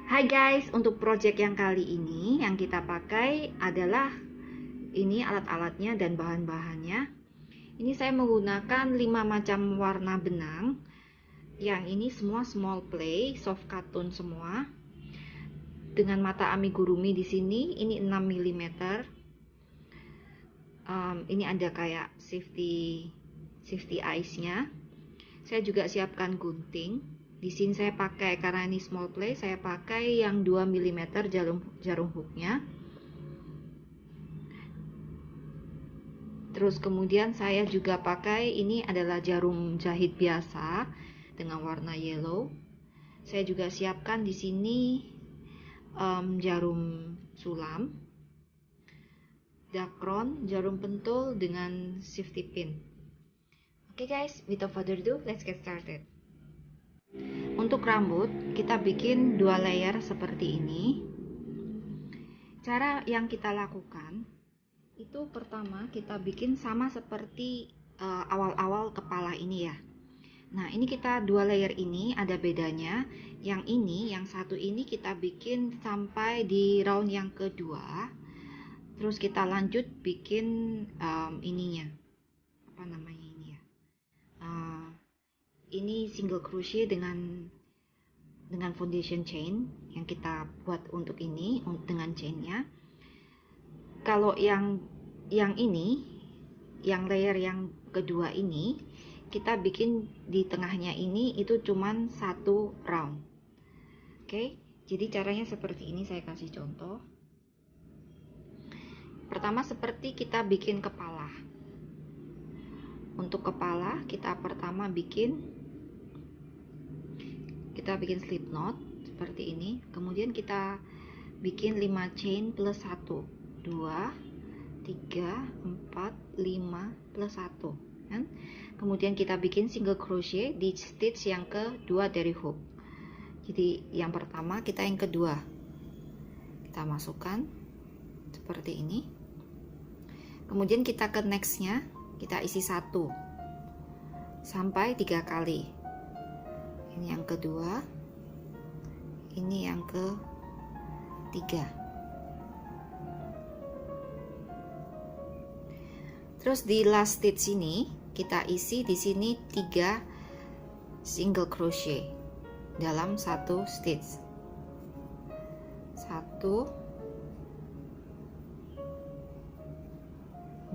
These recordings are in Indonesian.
Hai guys, untuk project yang kali ini yang kita pakai adalah ini alat-alatnya dan bahan-bahannya. Ini saya menggunakan 5 macam warna benang. Yang ini semua small play, soft cartoon semua. Dengan mata amigurumi di sini, ini 6 mm. Ini ada kayak safety eyes-nya. Saya juga siapkan gunting. Di sini saya pakai, karena ini small play, saya pakai yang 2 mm jarum hooknya. Terus kemudian saya juga pakai, ini adalah jarum jahit biasa dengan warna yellow. Saya juga siapkan di sini jarum sulam, dakron, jarum pentul dengan safety pin. Oke guys, without further ado, let's get started. Untuk rambut, kita bikin 2 layer seperti ini. Cara yang kita lakukan itu pertama kita bikin sama seperti awal-awal kepala ini ya. Nah, ini kita 2 layer ini ada bedanya. Yang ini, yang satu ini kita bikin sampai di round yang kedua. Terus kita lanjut bikin ininya. Apa namanya ini ya? Ini single crochet dengan foundation chain yang kita buat untuk ini dengan chainnya. Kalau yang ini, yang layer yang kedua ini, kita bikin di tengahnya ini itu cuman 1 round. Oke, jadi caranya seperti ini, saya kasih contoh. Pertama seperti kita bikin kepala. Untuk kepala kita pertama bikin slip knot seperti ini, kemudian kita bikin 5 chain plus 1, 2, 3, 4, 5 plus 1 kan? Kemudian kita bikin single crochet di stitch yang kedua dari hook. Jadi yang pertama, kita yang kedua kita masukkan seperti ini, kemudian kita ke nextnya kita isi 1 sampai 3 kali. Ini yang kedua, ini yang ketiga. Terus di last stitch ini kita isi di sini 3 single crochet dalam 1 stitch. 1, 2,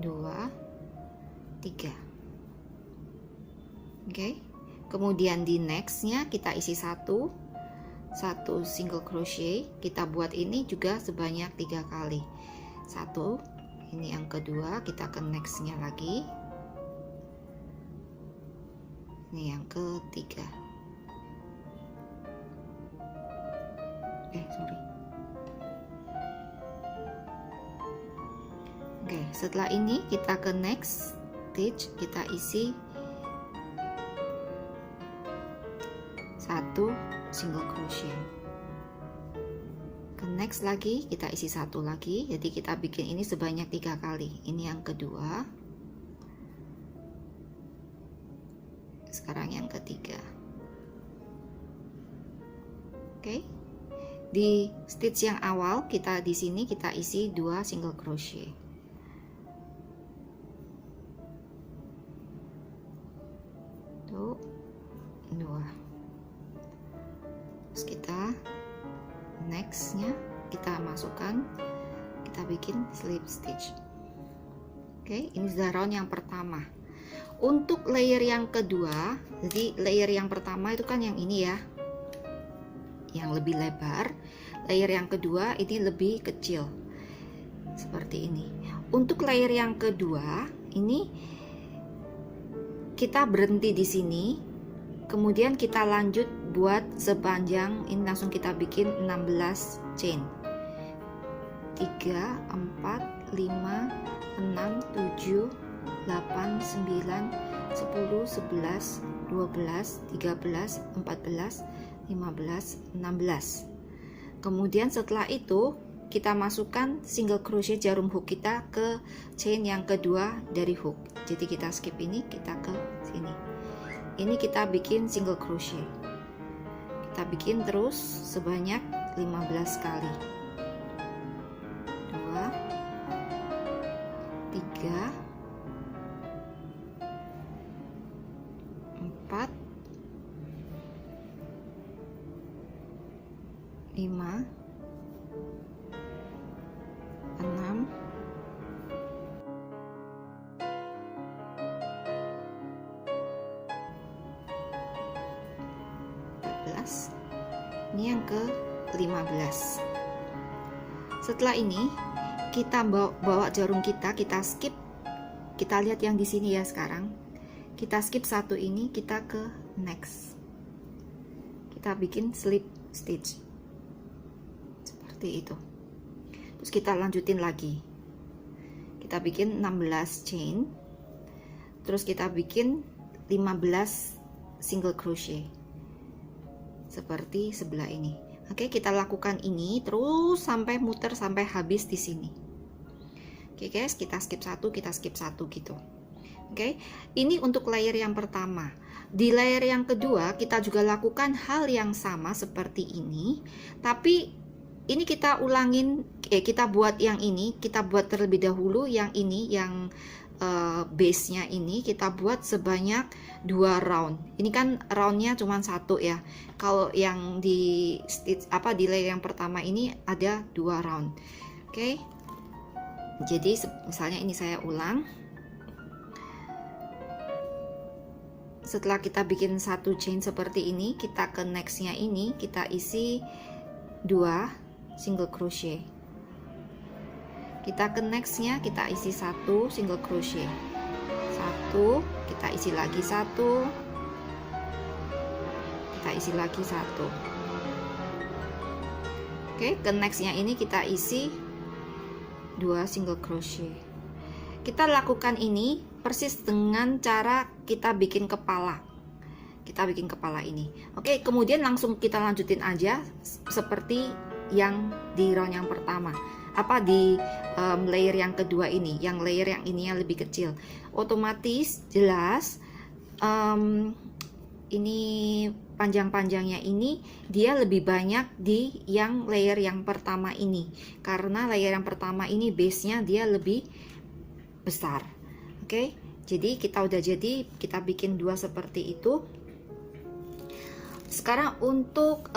3. Oke. Kemudian di nextnya kita isi 1 single crochet, kita buat ini juga sebanyak 3 kali. 1, ini yang kedua, kita ke nextnya lagi, ini yang ketiga. Oke, setelah ini kita ke next stitch, kita isi 1 single crochet. Ke next lagi kita isi 1 lagi, jadi kita bikin ini sebanyak 3 kali. Ini yang kedua, sekarang yang ketiga. Oke, di stitch yang awal kita di sini kita isi 2 single crochet. Tuh, 2. Terus kita nextnya kita masukkan, kita bikin slip stitch. Oke, ini sudah round yang pertama. Untuk layer yang kedua, jadi layer yang pertama itu kan yang ini ya, yang lebih lebar. Layer yang kedua ini lebih kecil seperti ini. Untuk layer yang kedua ini kita berhenti di sini, kemudian kita lanjut buat sepanjang ini, langsung kita bikin 16 chain. 3, 4, 5, 6, 7, 8, 9, 10, 11, 12, 13, 14, 15, 16. Kemudian setelah itu kita masukkan single crochet jarum hook kita ke chain yang kedua dari hook. Jadi kita skip ini, kita ke sini. Ini kita bikin single crochet. Kita bikin terus sebanyak 15 kali. 2 3 4 5 6 14. Ini yang ke 15. Setelah ini kita bawa jarum kita skip. Kita lihat yang di sini ya sekarang. Kita skip satu ini, kita ke next. Kita bikin slip stitch. Seperti itu. Terus kita lanjutin lagi. Kita bikin 16 chain. Terus kita bikin 15 single crochet. Seperti sebelah ini. Oke, kita lakukan ini terus sampai muter sampai habis di sini. Oke guys, kita skip satu gitu. Oke, ini untuk layer yang pertama. Di layer yang kedua kita juga lakukan hal yang sama seperti ini, tapi ini kita ulangin, kita buat yang ini, kita buat terlebih dahulu yang ini, yang base-nya ini kita buat sebanyak 2 round. Ini kan roundnya cuma 1 ya. Kalau yang di stitch di layer yang pertama ini ada 2 round. Oke. Jadi misalnya ini saya ulang. Setelah kita bikin satu chain seperti ini, kita ke next-nya ini kita isi 2 single crochet. Kita ke next-nya kita isi 1 single crochet. 1, kita isi lagi 1. Kita isi lagi 1. Oke, ke next-nya ini kita isi 2 single crochet. Kita lakukan ini persis dengan cara kita bikin kepala. Kita bikin kepala ini. Oke, kemudian langsung kita lanjutin aja seperti yang di round yang pertama. Di layer yang kedua ini, yang layer yang ininya lebih kecil, otomatis jelas ini panjang-panjangnya ini dia lebih banyak di yang layer yang pertama ini, karena layer yang pertama ini base-nya dia lebih besar. Oke, jadi kita bikin 2 seperti itu. Sekarang untuk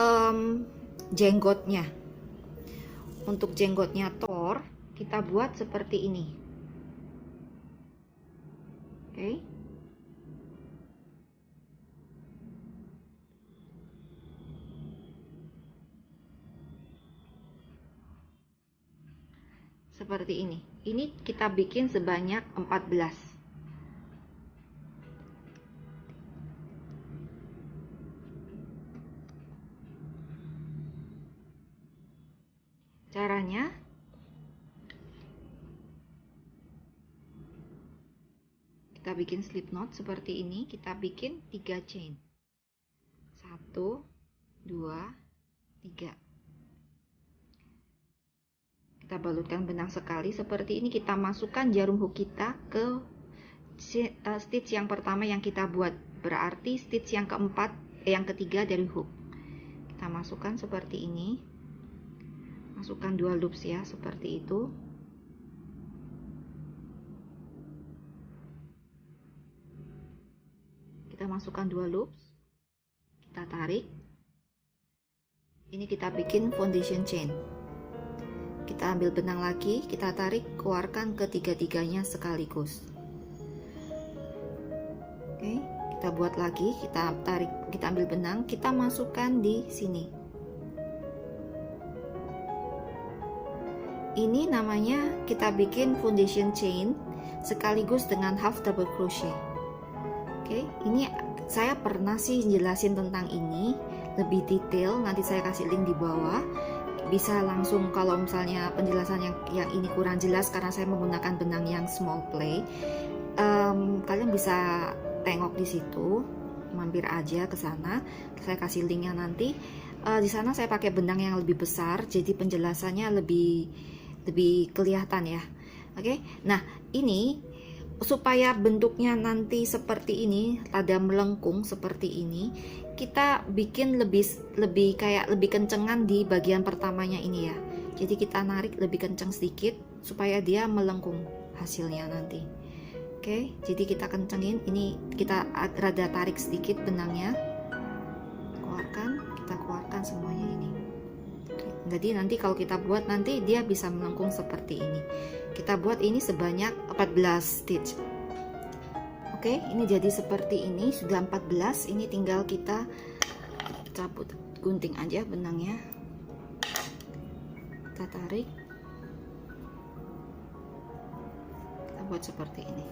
jenggotnya. Untuk jenggotnya Thor, kita buat seperti ini. Oke. Seperti ini. Ini kita bikin sebanyak 14. Caranya kita bikin slip knot seperti ini, kita bikin 3 chain. 1 2 3. Kita balutkan benang sekali seperti ini, kita masukkan jarum hook kita ke stitch yang pertama yang kita buat, berarti stitch yang keempat, yang ketiga dari hook. Kita masukkan seperti ini. Masukkan 2 loops ya, seperti itu. Kita masukkan 2 loops. Kita tarik. Ini kita bikin foundation chain. Kita ambil benang lagi, kita tarik, keluarkan ketiga-tiganya sekaligus. Oke, kita buat lagi, kita tarik, kita ambil benang, kita masukkan di sini. Ini namanya kita bikin foundation chain sekaligus dengan half double crochet. Oke, ini saya pernah sih jelasin tentang ini lebih detail, nanti saya kasih link di bawah. Bisa langsung, kalau misalnya penjelasan yang ini kurang jelas karena saya menggunakan benang yang small play, kalian bisa tengok di situ, mampir aja ke sana, saya kasih linknya nanti. Di sana saya pakai benang yang lebih besar, jadi penjelasannya lebih kelihatan ya. Oke, nah ini supaya bentuknya nanti seperti ini, rada melengkung seperti ini, kita bikin lebih kencengan di bagian pertamanya ini ya. Jadi kita narik lebih kencang sedikit supaya dia melengkung hasilnya nanti. Oke, jadi kita kencengin ini, kita rada tarik sedikit benangnya. Kita keluarkan semuanya ini. Oke, jadi nanti kalau kita buat nanti dia bisa melengkung seperti ini. Kita buat ini sebanyak 14 stitch. Oke, ini jadi seperti ini, sudah 14. Ini tinggal kita cabut, gunting aja benangnya. Kita tarik. Kita buat seperti ini.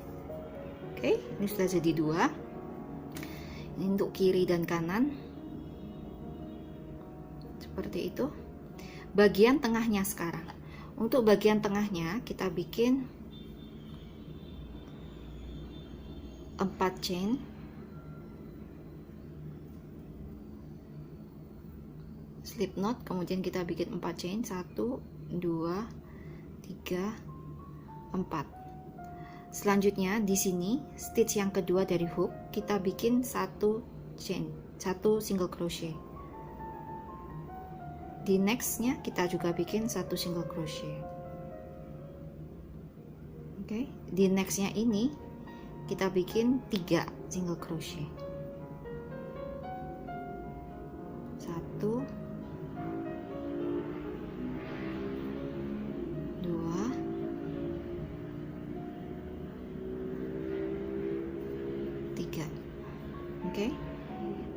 Oke, ini sudah jadi 2. Ini untuk kiri dan kanan. Seperti itu. Bagian tengahnya sekarang. Untuk bagian tengahnya kita bikin 4 chain, slip knot, kemudian kita bikin 4 chain, 1 2 3 4. Selanjutnya di sini stitch yang kedua dari hook kita bikin 1 chain, 1 single crochet. Di nextnya kita juga bikin 1 single crochet. Oke, di nextnya ini kita bikin 3 single crochet. 1 2 3. Oke,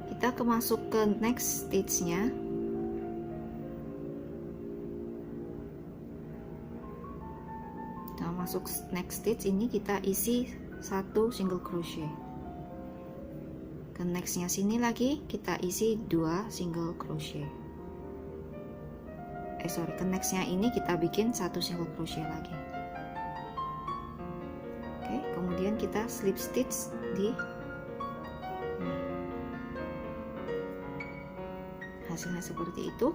kita masuk ke next stitchnya. Masuk next stitch ini kita isi 1 single crochet. Ke nextnya sini lagi kita isi 2 single crochet. Ke nextnya ini kita bikin 1 single crochet lagi. Oke, kemudian kita slip stitch di hasilnya seperti itu.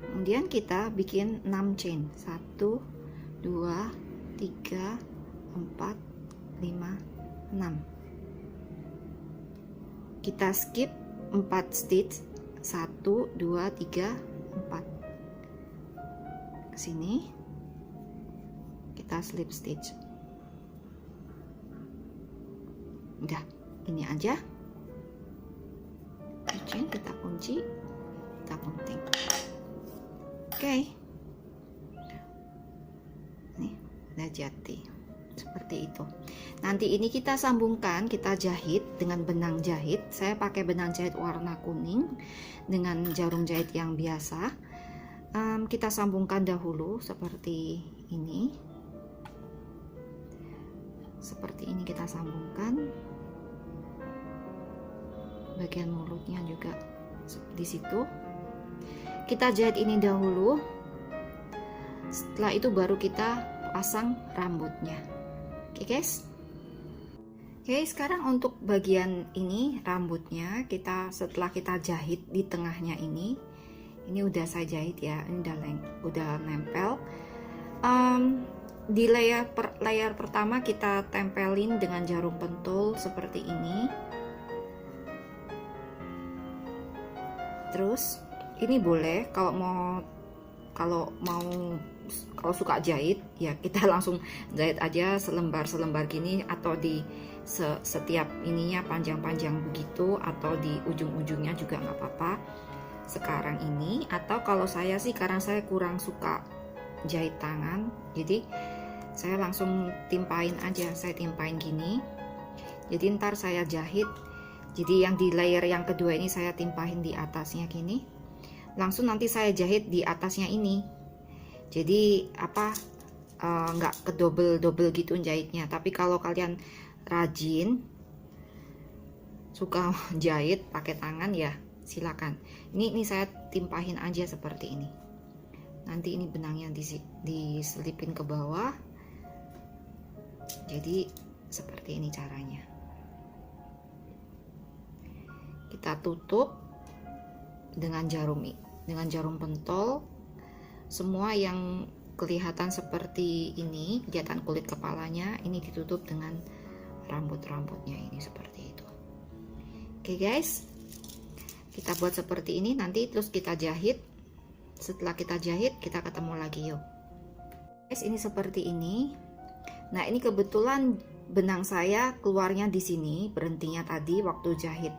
Kemudian kita bikin 6 chain, 1 2 3 4 5 6. Kita skip 4 stitch, 1 2 3 4. Ke sini kita slip stitch. Udah, ini aja. Chain kita kunci, kita gunting. Oke. Nih, udah jadi seperti itu. Nanti ini kita sambungkan, kita jahit dengan benang jahit. Saya pakai benang jahit warna kuning dengan jarum jahit yang biasa. Kita sambungkan dahulu seperti ini. Seperti ini kita sambungkan. Bagian mulutnya juga di situ. Kita jahit ini dahulu. Setelah itu baru kita pasang rambutnya. Oke guys. Oke, sekarang untuk bagian ini rambutnya setelah kita jahit di tengahnya ini udah saya jahit ya, ini udah nempel. Di layer pertama kita tempelin dengan jarum pentul seperti ini. Terus ini boleh kalau suka jahit ya kita langsung jahit aja selembar gini, atau di setiap ininya panjang-panjang begitu, atau di ujung-ujungnya juga nggak apa-apa sekarang ini. Atau kalau saya sih, karena saya kurang suka jahit tangan, jadi saya langsung timpain aja, saya timpain gini, jadi ntar saya jahit. Jadi yang di layer yang kedua ini saya timpahin di atasnya gini, langsung nanti saya jahit di atasnya ini. Jadi nggak ke double gitu jahitnya. Tapi kalau kalian rajin suka jahit pakai tangan ya silakan. Ini saya timpahin aja seperti ini. Nanti ini benangnya diselipin ke bawah. Jadi seperti ini caranya. Kita tutup dengan jarum pentol. Semua yang kelihatan seperti ini, kelihatan kulit kepalanya, ini ditutup dengan rambut-rambutnya ini seperti itu. Oke guys, kita buat seperti ini, nanti terus kita jahit. Setelah kita jahit, kita ketemu lagi yuk guys. Ini seperti ini. Nah, ini kebetulan benang saya keluarnya di sini, berhentinya tadi waktu jahit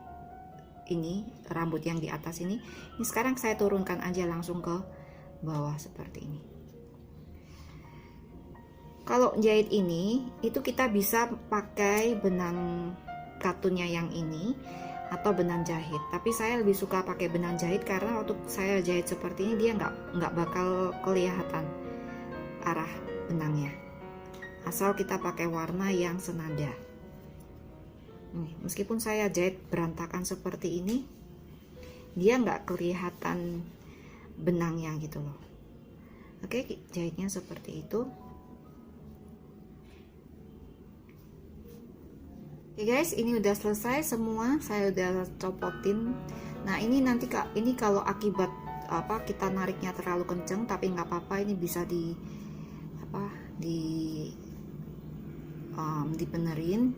ini rambut yang di atas ini. Ini sekarang saya turunkan aja langsung ke bawah seperti ini. Kalau jahit ini itu kita bisa pakai benang katunnya yang ini atau benang jahit, tapi saya lebih suka pakai benang jahit karena waktu saya jahit seperti ini dia nggak bakal kelihatan arah benangnya, asal kita pakai warna yang senada. Nih, meskipun saya jahit berantakan seperti ini, dia nggak kelihatan benangnya gitu loh. Oke, jahitnya seperti itu. Oke guys, ini udah selesai semua, saya udah copotin. Nah, ini nanti ini kalau akibat kita nariknya terlalu kenceng, tapi nggak apa-apa, ini bisa dibenerin.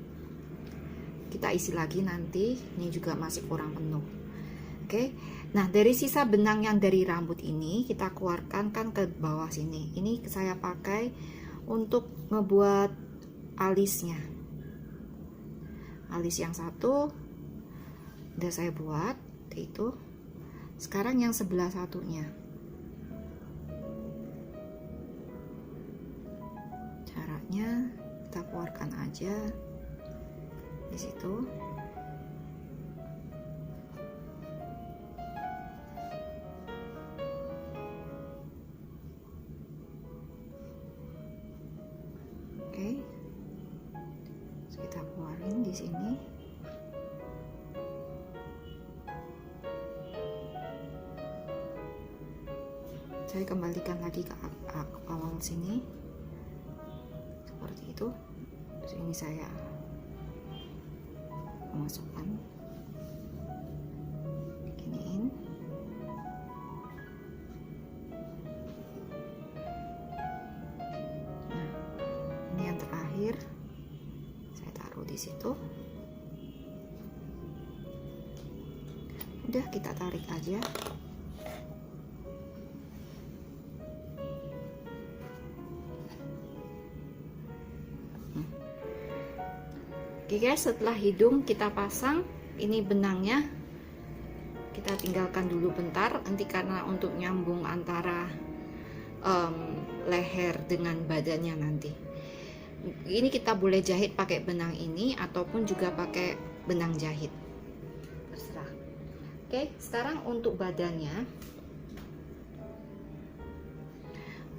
Kita isi lagi nanti, ini juga masih kurang penuh. Oke, nah dari sisa benang yang dari rambut ini kita keluarkan kan ke bawah sini. Ini saya pakai untuk ngebuat alisnya. Alis yang satu udah saya buat, itu sekarang yang sebelah satunya. Caranya kita keluarkan aja di situ. Oke, kita keluarin di sini. Saya kembalikan lagi ke awal sini seperti itu. Terus ini saya masukkan, giniin. Nah, ini yang terakhir saya taruh di situ. Udah, kita tarik aja. Oke guys, setelah hidung kita pasang, ini benangnya kita tinggalkan dulu bentar, nanti karena untuk nyambung antara leher dengan badannya nanti. Ini kita boleh jahit pakai benang ini ataupun juga pakai benang jahit, terserah. Oke, sekarang untuk badannya.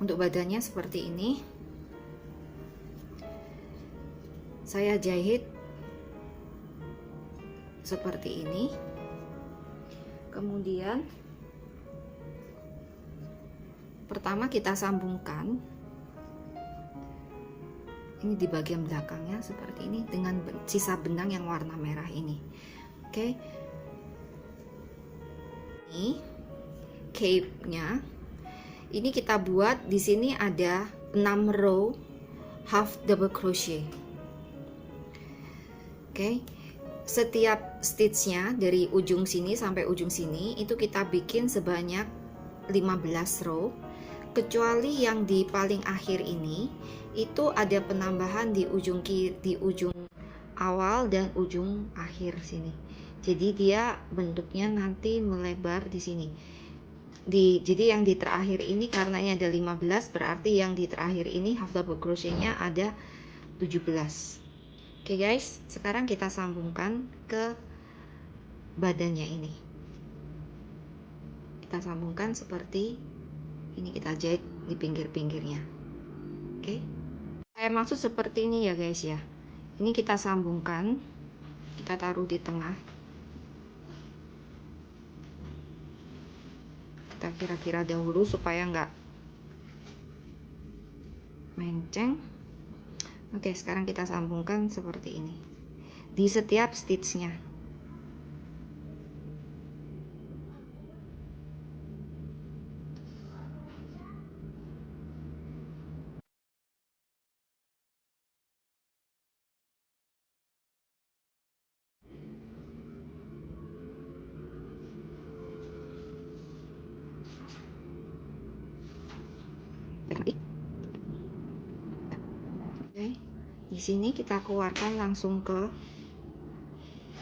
Untuk badannya seperti ini. Saya jahit seperti ini. Kemudian pertama kita sambungkan ini di bagian belakangnya seperti ini dengan sisa benang yang warna merah ini. Oke. Ini cape-nya. Ini kita buat di sini ada 6 row half double crochet. Oke. Setiap stitchnya dari ujung sini sampai ujung sini itu kita bikin sebanyak 15 row, kecuali yang di paling akhir ini itu ada penambahan di ujung awal dan ujung akhir sini. Jadi dia bentuknya nanti melebar di sini. Jadi yang di terakhir ini karena ini ada 15, berarti yang di terakhir ini half double crochetnya ada 17. Oke guys, sekarang kita sambungkan ke badannya ini. Kita sambungkan seperti ini, kita jahit di pinggir-pinggirnya. Oke. Saya maksud seperti ini ya guys ya. Ini kita sambungkan, kita taruh di tengah. Kita kira-kira dahulu supaya nggak menceng. Oke, sekarang kita sambungkan seperti ini di setiap stitchnya. sini kita keluarkan langsung ke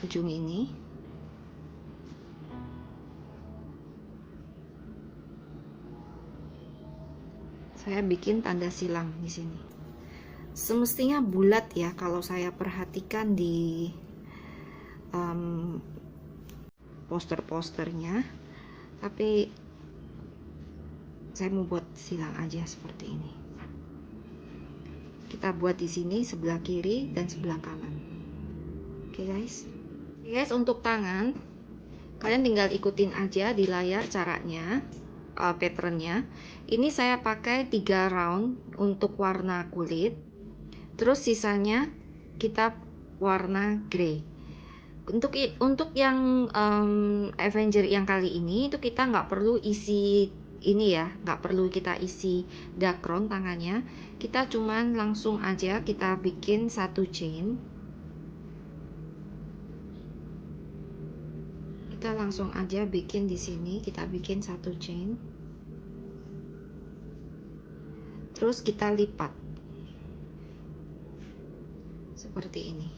ujung ini. Saya bikin tanda silang di sini. Semestinya bulat ya kalau saya perhatikan di poster-posternya, tapi saya mau buat silang aja seperti ini. Kita buat di sini sebelah kiri dan sebelah kanan. Oke guys. Oke guys, untuk tangan kalian tinggal ikutin aja di layar caranya, patternnya. Ini saya pakai 3 round untuk warna kulit, terus sisanya kita warna grey. Untuk yang Avenger yang kali ini itu kita nggak perlu isi ini ya, nggak perlu kita isi dark crown tangannya. Kita cuman langsung aja kita bikin satu chain. Kita langsung aja bikin di sini, kita bikin satu chain. Terus kita lipat seperti ini.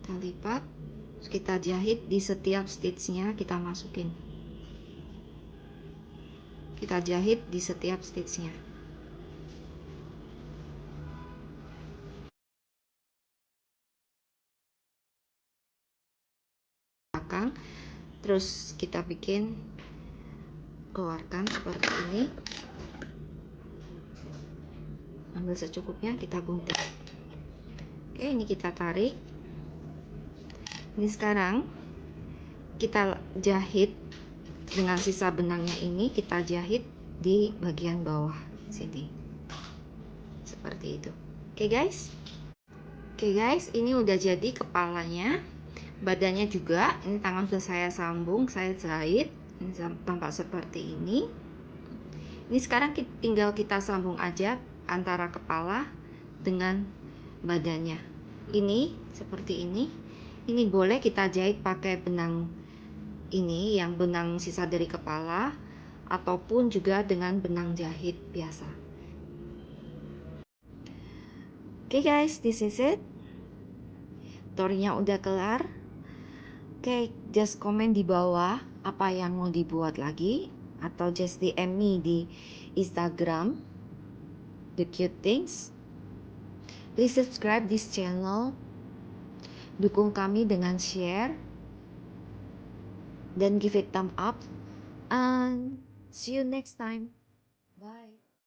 Kita lipat, terus kita jahit di setiap stitchnya, kita masukin. Kita jahit di setiap stitchnya. Belakang, terus kita bikin, keluarkan seperti ini. Ambil secukupnya, kita gunting. Oke, ini kita tarik. Ini sekarang kita jahit dengan sisa benangnya ini, kita jahit di bagian bawah sini seperti itu. Oke guys. Oke guys, ini udah jadi kepalanya, badannya juga. Ini tangan sudah saya sambung, saya jahit. Ini tampak seperti ini. Ini sekarang tinggal kita sambung aja antara kepala dengan badannya. Ini seperti ini. Ini boleh kita jahit pakai benang ini, yang benang sisa dari kepala, ataupun juga dengan benang jahit biasa. Oke guys, this is it. Tutorialnya udah kelar. Oke, just komen di bawah apa yang mau dibuat lagi, atau just DM me di Instagram The Cute Things. Please subscribe this channel. Dukung kami dengan share dan give it thumb up. And see you next time. Bye.